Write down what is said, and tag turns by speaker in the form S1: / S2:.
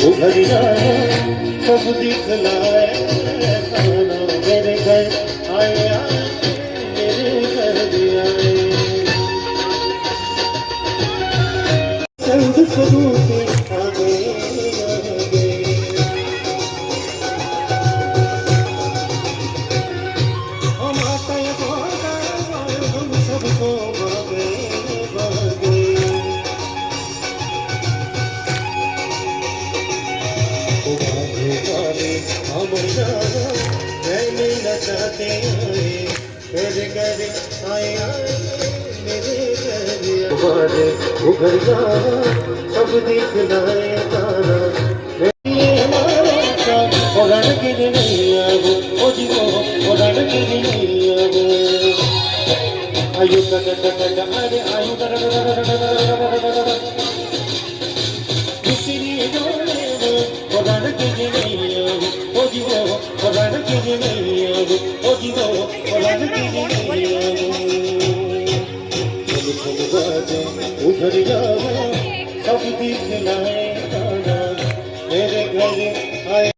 S1: उभर जाना सब दिखलाए ताना मेरे घर आए आए मेरे घर आए चंद स्वरूप आगे आगे हम आते हम सबको भागे भागे हम जाना रहने न चाहते आए मेरे घर आए आए मेरे घर तुम्हारे उभर जाना सब दिखलाए तारा उड़न के नहीं आगो ओ जीवो उड़न के नहीं आगो आयु अरे आयु किसी उड़न के नहीं आगो ओ जीवो उड़न के नहीं आगो ओ जीवो उड़न के नहीं आगो उधर जाओ सब दिखलाए